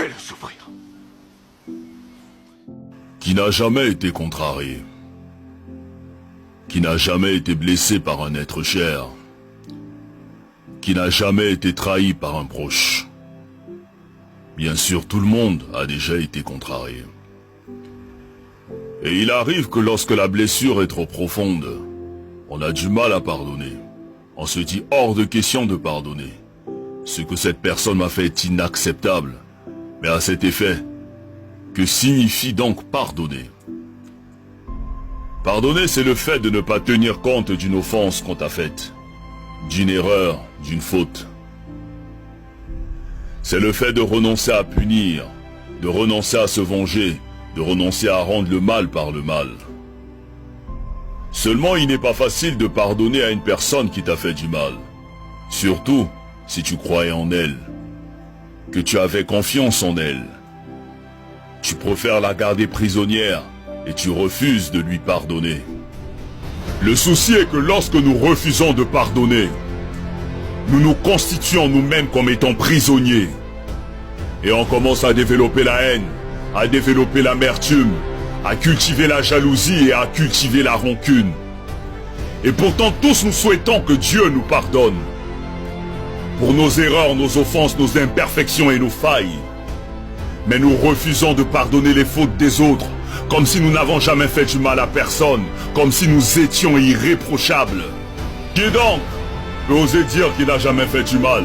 Fais-le souffrir. Qui n'a jamais été contrarié, qui n'a jamais été blessé par un être cher, qui n'a jamais été trahi par un proche. Bien sûr, tout le monde a déjà été contrarié. Et il arrive que lorsque la blessure est trop profonde, on a du mal à pardonner. On se dit hors de question de pardonner. Ce que cette personne m'a fait est inacceptable. Mais à cet effet, que signifie donc pardonner? Pardonner, c'est le fait de ne pas tenir compte d'une offense qu'on t'a faite, d'une erreur, d'une faute. C'est le fait de renoncer à punir, de renoncer à se venger, de renoncer à rendre le mal par le mal. Seulement, il n'est pas facile de pardonner à une personne qui t'a fait du mal. Surtout, si tu croyais en elle, que tu avais confiance en elle. Tu préfères la garder prisonnière et tu refuses de lui pardonner. Le souci est que lorsque nous refusons de pardonner, nous nous constituons nous-mêmes comme étant prisonniers. Et on commence à développer la haine, à développer l'amertume, à cultiver la jalousie et à cultiver la rancune. Et pourtant tous nous souhaitons que Dieu nous pardonne. Pour nos erreurs, nos offenses, nos imperfections et nos failles. Mais nous refusons de pardonner les fautes des autres, comme si nous n'avons jamais fait du mal à personne, comme si nous étions irréprochables. Qui donc peut oser dire qu'il n'a jamais fait du mal?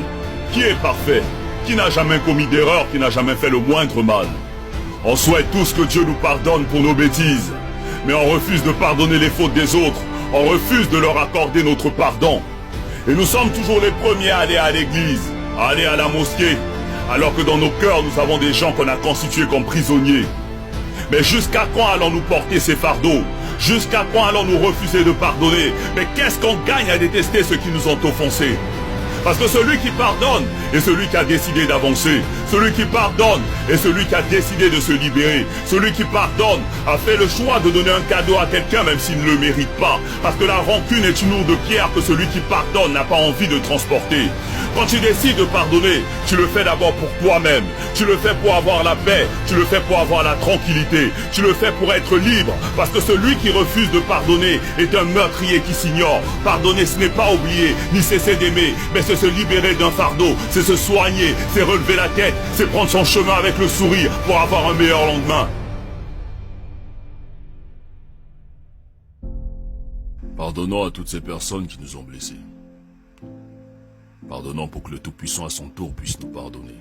Qui est parfait? Qui n'a jamais commis d'erreur? Qui n'a jamais fait le moindre mal? On souhaite tous que Dieu nous pardonne pour nos bêtises, mais on refuse de pardonner les fautes des autres, on refuse de leur accorder notre pardon. Et nous sommes toujours les premiers à aller à l'église, à aller à la mosquée, alors que dans nos cœurs nous avons des gens qu'on a constitués comme prisonniers. Mais jusqu'à quand allons-nous porter ces fardeaux? Jusqu'à quand allons-nous refuser de pardonner? Mais qu'est-ce qu'on gagne à détester ceux qui nous ont offensés? Parce que celui qui pardonne est celui qui a décidé d'avancer. Celui qui pardonne est celui qui a décidé de se libérer. Celui qui pardonne a fait le choix de donner un cadeau à quelqu'un même s'il ne le mérite pas. Parce que la rancune est une lourde pierre que celui qui pardonne n'a pas envie de transporter. Quand tu décides de pardonner, tu le fais d'abord pour toi-même. Tu le fais pour avoir la paix. Tu le fais pour avoir la tranquillité. Tu le fais pour être libre. Parce que celui qui refuse de pardonner est un meurtrier qui s'ignore. Pardonner, ce n'est pas oublier, ni cesser d'aimer, mais c'est se libérer d'un fardeau, c'est se soigner, c'est relever la tête, c'est prendre son chemin avec le sourire pour avoir un meilleur lendemain. Pardonnons à toutes ces personnes qui nous ont blessés. Pardonnons pour que le Tout-Puissant à son tour puisse nous pardonner.